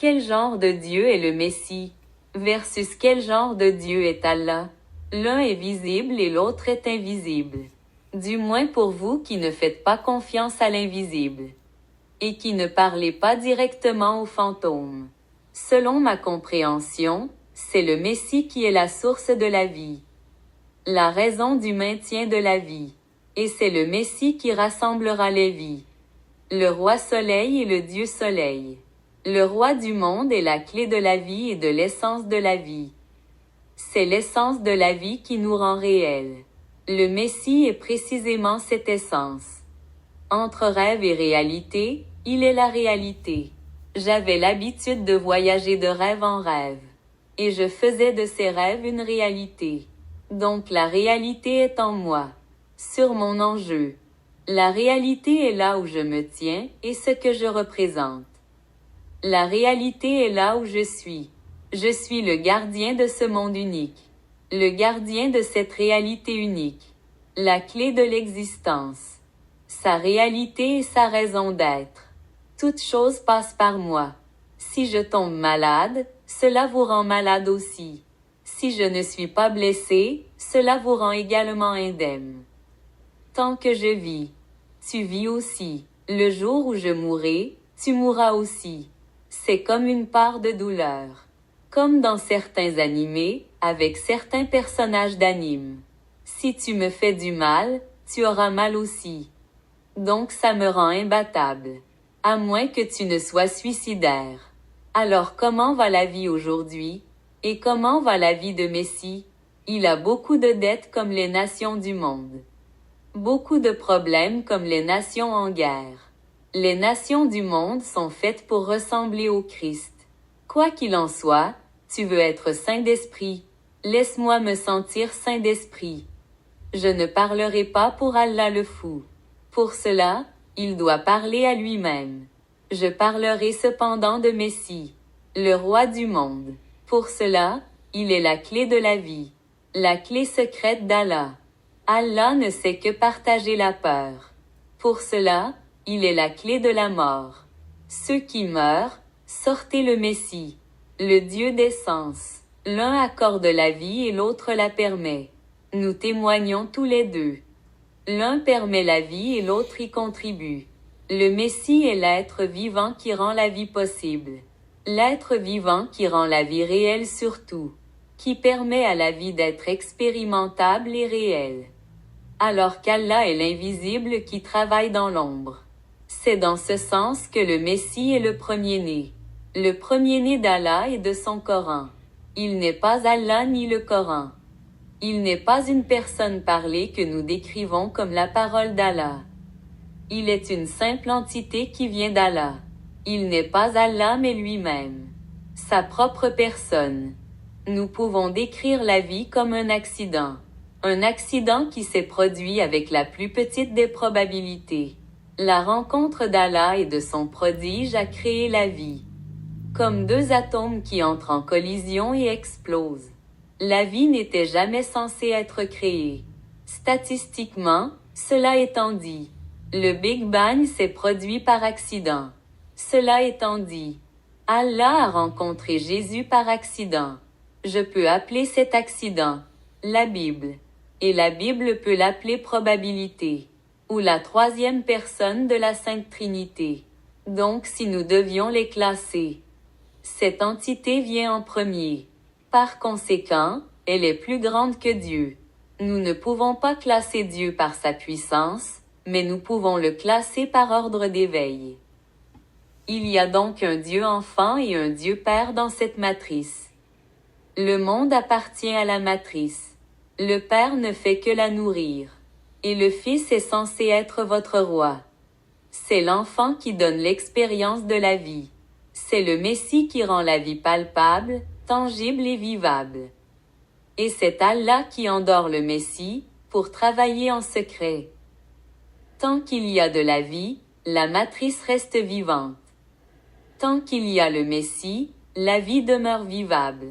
Quel genre de Dieu est le Messie? Versus quel genre de Dieu est Allah? L'un est visible et l'autre est invisible. Du moins pour vous qui ne faites pas confiance à l'invisible. Et qui ne parlez pas directement aux fantômes. Selon ma compréhension, c'est le Messie qui est la source de la vie. La raison du maintien de la vie. Et c'est le Messie qui rassemblera les vies. Le roi soleil est le Dieu soleil. Le roi du monde est la clé de la vie et de l'essence de la vie. C'est l'essence de la vie qui nous rend réels. Le Messie est précisément cette essence. Entre rêve et réalité, il est la réalité. J'avais l'habitude de voyager de rêve en rêve. Et je faisais de ces rêves une réalité. Donc la réalité est en moi. Sur mon enjeu. La réalité est là où je me tiens et ce que je représente. La réalité est là où je suis. Je suis le gardien de ce monde unique. Le gardien de cette réalité unique. La clé de l'existence. Sa réalité et sa raison d'être. Toute chose passe par moi. Si je tombe malade, cela vous rend malade aussi. Si je ne suis pas blessé, cela vous rend également indemne. Tant que je vis, tu vis aussi. Le jour où je mourrai, tu mourras aussi. C'est comme une part de douleur. Comme dans certains animés, avec certains personnages d'anime. Si tu me fais du mal, tu auras mal aussi. Donc ça me rend imbattable. À moins que tu ne sois suicidaire. Alors comment va la vie aujourd'hui? Et comment va la vie de Messie? Il a beaucoup de dettes comme les nations du monde. Beaucoup de problèmes comme les nations en guerre. Les nations du monde sont faites pour ressembler au Christ. Quoi qu'il en soit, tu veux être saint d'esprit. Laisse-moi me sentir saint d'esprit. Je ne parlerai pas pour Allah le fou. Pour cela, il doit parler à lui-même. Je parlerai cependant de Messie, le roi du monde. Pour cela, il est la clé de la vie, la clé secrète d'Allah. Allah ne sait que partager la peur. Pour cela, il est la clé de la mort. Ceux qui meurent, sortez le Messie, le Dieu d'essence. L'un accorde la vie et l'autre la permet. Nous témoignons tous les deux. L'un permet la vie et l'autre y contribue. Le Messie est l'être vivant qui rend la vie possible. L'être vivant qui rend la vie réelle surtout. Qui permet à la vie d'être expérimentable et réelle. Alors qu'Allah est l'invisible qui travaille dans l'ombre. C'est dans ce sens que le Messie est le premier-né. Le premier-né d'Allah et de son Coran. Il n'est pas Allah ni le Coran. Il n'est pas une personne parlée que nous décrivons comme la parole d'Allah. Il est une simple entité qui vient d'Allah. Il n'est pas Allah mais lui-même. Sa propre personne. Nous pouvons décrire la vie comme un accident. Un accident qui s'est produit avec la plus petite des probabilités. La rencontre d'Allah et de son prodige a créé la vie. Comme deux atomes qui entrent en collision et explosent. La vie n'était jamais censée être créée. Statistiquement, cela étant dit, le Big Bang s'est produit par accident. Cela étant dit, Allah a rencontré Jésus par accident. Je peux appeler cet accident la Bible. Et la Bible peut l'appeler probabilité. Ou la troisième personne de la Sainte Trinité. Donc si nous devions les classer, cette entité vient en premier. Par conséquent, elle est plus grande que Dieu. Nous ne pouvons pas classer Dieu par sa puissance, mais nous pouvons le classer par ordre d'éveil. Il y a donc un Dieu enfant et un Dieu Père dans cette matrice. Le monde appartient à la matrice. Le Père ne fait que la nourrir. Et le Fils est censé être votre roi. C'est l'enfant qui donne l'expérience de la vie. C'est le Messie qui rend la vie palpable, tangible et vivable. Et c'est Allah qui endort le Messie, pour travailler en secret. Tant qu'il y a de la vie, la matrice reste vivante. Tant qu'il y a le Messie, la vie demeure vivable.